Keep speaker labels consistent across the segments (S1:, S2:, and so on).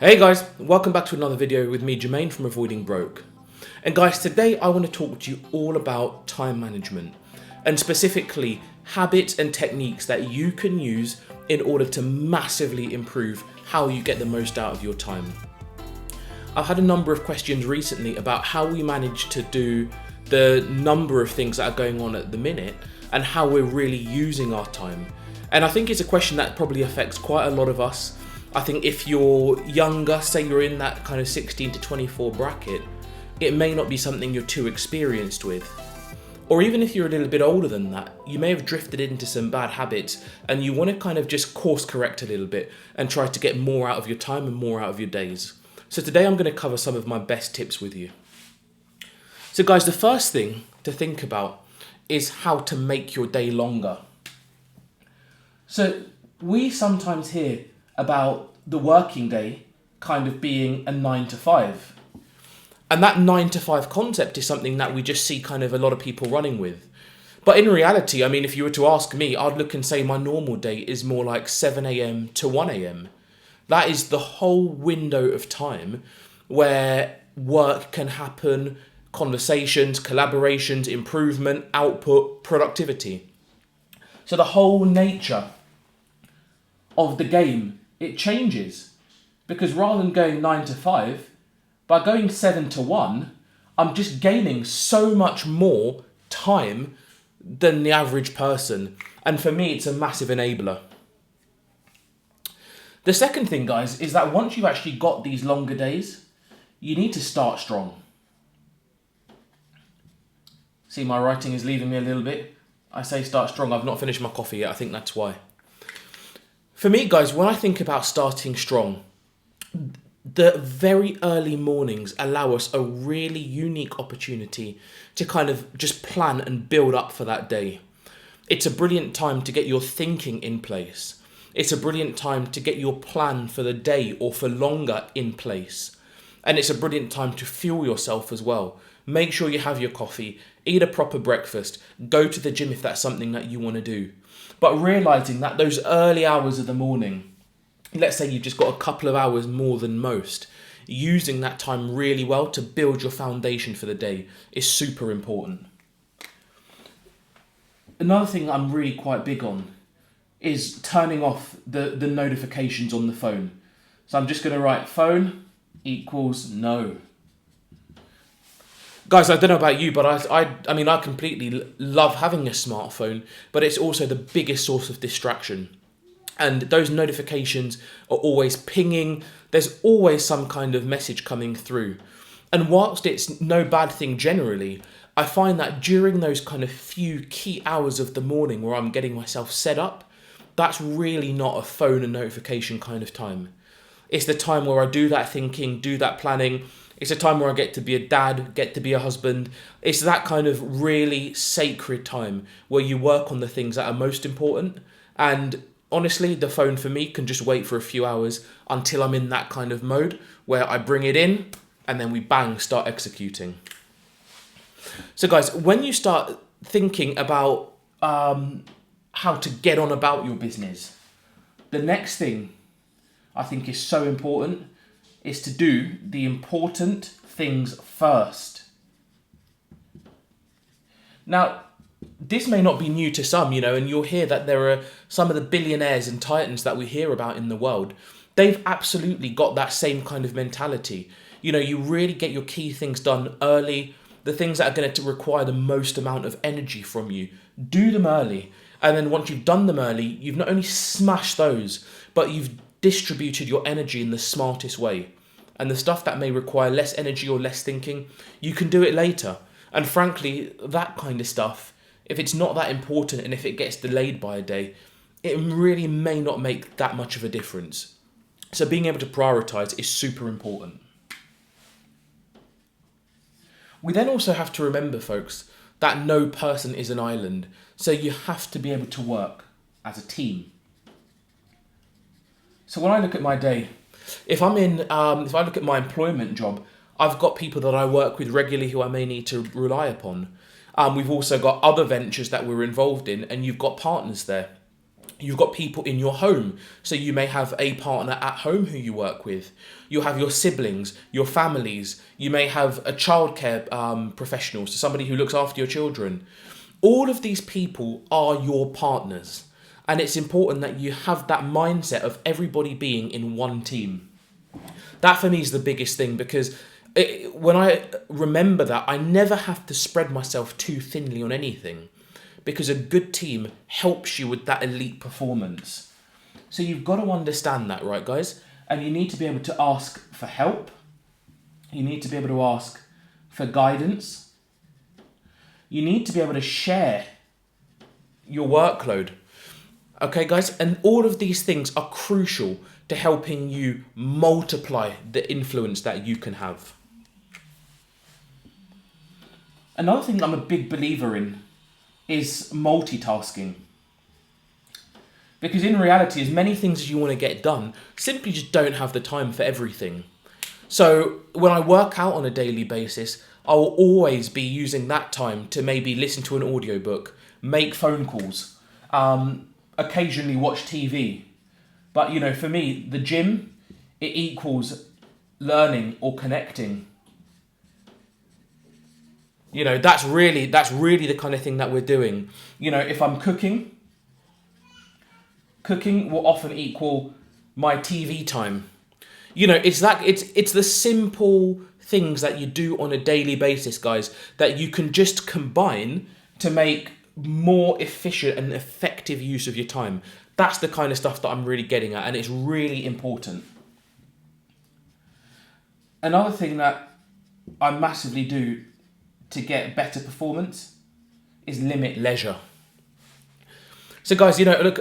S1: Hey guys, welcome back to another video with me, Jermaine from AvoidingBroke. And guys, today I want to talk to you all about time management and specifically habits and techniques that you can use in order to massively improve how you get the most out of your time. I've had a number of questions recently about how we manage to do the number of things that are going on at the minute and how we're really using our time. And I think it's a question that probably affects quite a lot of us. I think if you're younger, say you're in that kind of 16 to 24 bracket, it may not be something you're too experienced with. Or even if you're a little bit older than that, you may have drifted into some bad habits and you want to kind of just course correct a little bit and try to get more out of your time and more out of your days. So today I'm going to cover some of my best tips with you. So guys, the first thing to think about is how to make your day longer. So we sometimes hear about the working day kind of being a 9 to 5. And that 9 to 5 concept is something that we just see kind of a lot of people running with. But in reality, I mean, if you were to ask me, I'd look and say my normal day is more like 7 a.m. to 1 a.m. That is the whole window of time where work can happen, conversations, collaborations, improvement, output, productivity. So the whole nature of the game, it changes, because rather than going 9 to 5, by going 7 to 1, I'm just gaining so much more time than the average person. And for me, it's a massive enabler. The second thing, guys, is that once you've actually got these longer days, you need to start strong. See, my writing is leaving me a little bit. I say start strong. I've not finished my coffee yet. I think that's why. For me, guys, when I think about starting strong, the very early mornings allow us a really unique opportunity to kind of just plan and build up for that day. It's a brilliant time to get your thinking in place. It's a brilliant time to get your plan for the day or for longer in place. And it's a brilliant time to fuel yourself as well. Make sure you have your coffee, eat a proper breakfast, go to the gym if that's something that you want to do. But realising that those early hours of the morning, let's say you've just got a couple of hours more than most, using that time really well to build your foundation for the day is super important. Another thing I'm really quite big on is turning off the notifications on the phone. So I'm just going to write phone equals no. Guys, I don't know about you, but I mean, I completely love having a smartphone, but it's also the biggest source of distraction. And those notifications are always pinging. There's always some kind of message coming through. And whilst it's no bad thing generally, I find that during those kind of few key hours of the morning where I'm getting myself set up, that's really not a phone and notification kind of time. It's the time where I do that thinking, do that planning. It's a time where I get to be a dad, get to be a husband. It's that kind of really sacred time where you work on the things that are most important. And honestly, the phone for me can just wait for a few hours until I'm in that kind of mode where I bring it in and then we bang, start executing. So guys, when you start thinking about how to get on about your business, the next thing I think is so important is to do the important things first. Now, this may not be new to some, and you'll hear that there are some of the billionaires and titans that we hear about in the world. They've absolutely got that same kind of mentality. You really get your key things done early, the things that are going to require the most amount of energy from you. Do them early. And then once you've done them early, you've not only smashed those, but you've distributed your energy in the smartest way. And the stuff that may require less energy or less thinking, you can do it later. And frankly, that kind of stuff, if it's not that important and if it gets delayed by a day, it really may not make that much of a difference. So being able to prioritize is super important. We then also have to remember, folks, that no person is an island. So you have to be able to work as a team. So when I look at my day, if I look at my employment job, I've got people that I work with regularly who I may need to rely upon. We've also got other ventures that we're involved in, and you've got partners there. You've got people in your home. So you may have a partner at home who you work with. You'll have your siblings, your families. You may have a childcare professional, so somebody who looks after your children. All of these people are your partners. And it's important that you have that mindset of everybody being in one team. That for me is the biggest thing, because when I remember that, I never have to spread myself too thinly on anything, because a good team helps you with that elite performance. So you've got to understand that, right, guys? And you need to be able to ask for help. You need to be able to ask for guidance. You need to be able to share your workload. Okay, guys? And all of these things are crucial to helping you multiply the influence that you can have. Another thing I'm a big believer in is multitasking. Because in reality, as many things as you want to get done, simply just don't have the time for everything. So when I work out on a daily basis, I will always be using that time to maybe listen to an audiobook, make phone calls, occasionally watch TV. But, you know, for me, the gym, it equals learning or connecting. You know, that's really the kind of thing that we're doing. You know, if I'm cooking will often equal my TV time. You know, it's the simple things that you do on a daily basis, guys, that you can just combine to make more efficient and effective use of your time. That's the kind of stuff that I'm really getting at, and it's really important. Another thing that I massively do to get better performance is limit leisure. So guys, you know, look,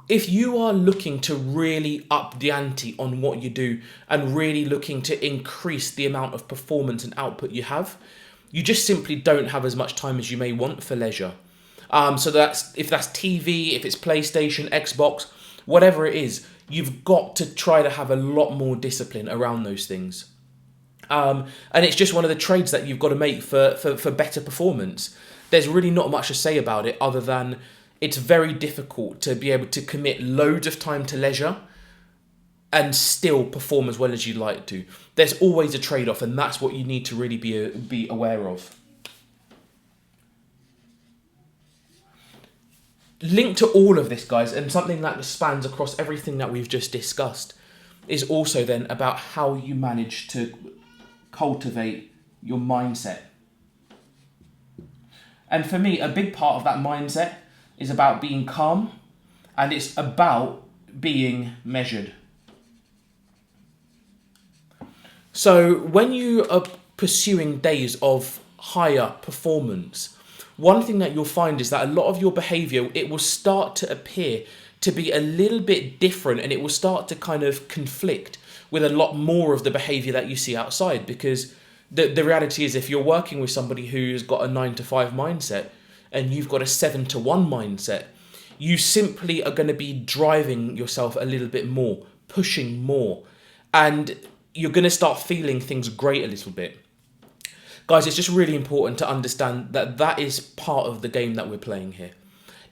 S1: if you are looking to really up the ante on what you do and really looking to increase the amount of performance and output you have, you just simply don't have as much time as you may want for leisure. So if that's TV, if it's PlayStation, Xbox, whatever it is, you've got to try to have a lot more discipline around those things. And it's just one of the trades that you've got to make for better performance. There's really not much to say about it other than it's very difficult to be able to commit loads of time to leisure and still perform as well as you'd like to. There's always a trade-off, and that's what you need to really be aware of. Linked to all of this, guys, and something that spans across everything that we've just discussed, is also then about how you manage to cultivate your mindset. And for me, a big part of that mindset is about being calm, and it's about being measured. So when you are pursuing days of higher performance, one thing that you'll find is that a lot of your behaviour, it will start to appear to be a little bit different, and it will start to kind of conflict with a lot more of the behaviour that you see outside, because the reality is, if you're working with somebody who's got a 9 to 5 mindset and you've got a 7 to 1 mindset, you simply are going to be driving yourself a little bit more, pushing more, and you're going to start feeling things grate a little bit. Guys, it's just really important to understand that that is part of the game that we're playing here.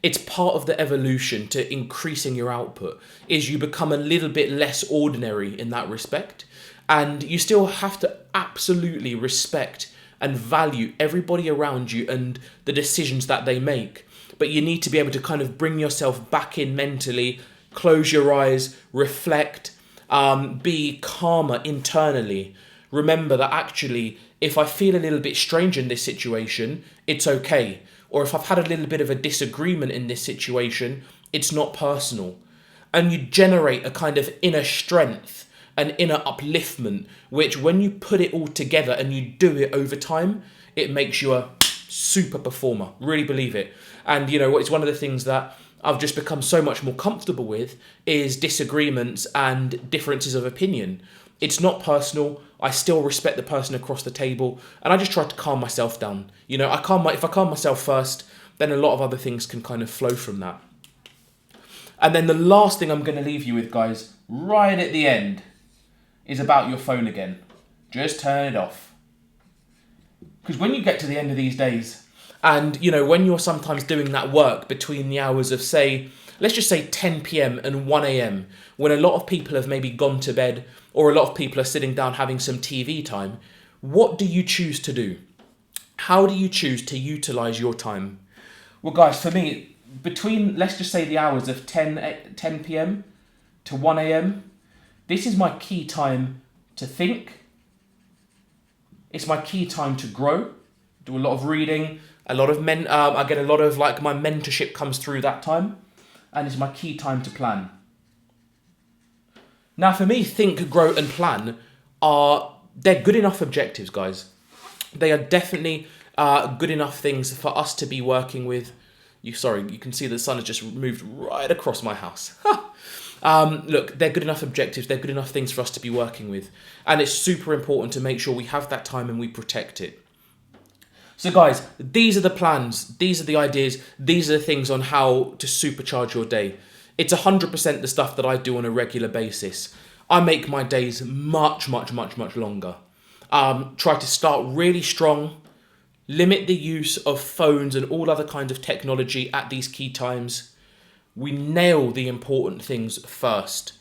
S1: It's part of the evolution to increasing your output, is you become a little bit less ordinary in that respect, and you still have to absolutely respect and value everybody around you and the decisions that they make. But you need to be able to kind of bring yourself back in mentally, close your eyes, reflect, be calmer internally. Remember that actually, if I feel a little bit strange in this situation, it's okay. Or if I've had a little bit of a disagreement in this situation, it's not personal. And you generate a kind of inner strength, an inner upliftment, which when you put it all together and you do it over time, it makes you a super performer. Really believe it. And you know, it's one of the things that I've just become so much more comfortable with is disagreements and differences of opinion. It's not personal. I still respect the person across the table, and I just try to calm myself down. You know, if I calm myself first, then a lot of other things can kind of flow from that. And then the last thing I'm going to leave you with, guys, right at the end, is about your phone again. Just turn it off. Because when you get to the end of these days, and, you know, when you're sometimes doing that work between the hours of, say, let's just say 10 p.m. and 1 a.m., when a lot of people have maybe gone to bed or a lot of people are sitting down having some TV time, what do you choose to do? How do you choose to utilize your time? Well, guys, for me, between, let's just say the hours of 10 p.m. to 1 a.m., this is my key time to think. It's my key time to grow, do a lot of reading, a lot of I get a lot of, like, my mentorship comes through that time, and it's my key time to plan. Now, for me, think, grow, and plan they're good enough objectives, guys. They are definitely good enough things for us to be working with. You can see the sun has just moved right across my house. Look, they're good enough objectives. They're good enough things for us to be working with. And it's super important to make sure we have that time and we protect it. So guys, these are the plans. These are the ideas. These are the things on how to supercharge your day. It's 100% the stuff that I do on a regular basis. I make my days much, much, much, much longer. Try to start really strong. Limit the use of phones and all other kinds of technology at these key times. We nail the important things first.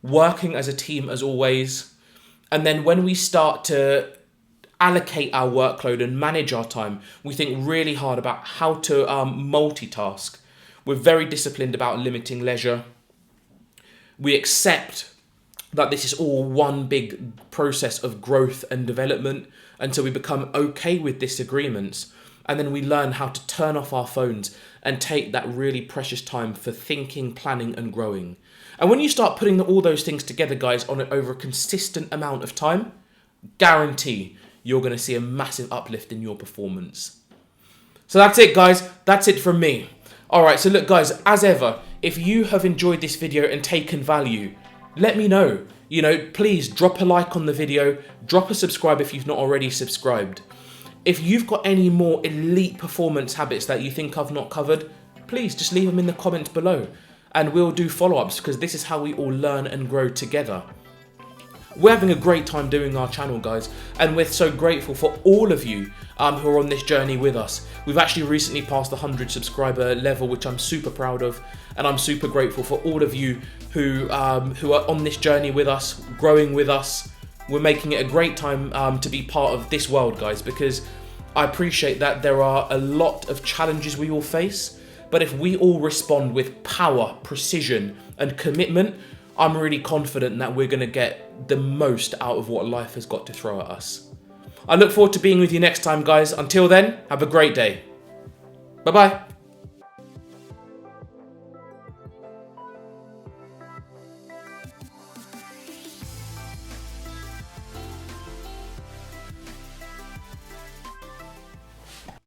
S1: Working as a team as always. And then when we start to allocate our workload and manage our time, we think really hard about how to multitask. We're very disciplined about limiting leisure. We accept that this is all one big process of growth and development until we become okay with disagreements. And then we learn how to turn off our phones and take that really precious time for thinking, planning, and growing. And when you start putting all those things together, guys, over a consistent amount of time, guarantee you're going to see a massive uplift in your performance. So that's it, guys. That's it from me. All right, so look, guys, as ever, if you have enjoyed this video and taken value, let me know. Please drop a like on the video, drop a subscribe if you've not already subscribed. If you've got any more elite performance habits that you think I've not covered, please just leave them in the comments below and we'll do follow-ups, because this is how we all learn and grow together. We're having a great time doing our channel, guys, and we're so grateful for all of you who are on this journey with us. We've actually recently passed the 100 subscriber level, which I'm super proud of, and I'm super grateful for all of you who are on this journey with us, growing with us. We're making it a great time to be part of this world, guys, because I appreciate that there are a lot of challenges we all face, but if we all respond with power, precision, and commitment, I'm really confident that we're going to get the most out of what life has got to throw at us. I look forward to being with you next time, guys. Until then, have a great day. Bye-bye.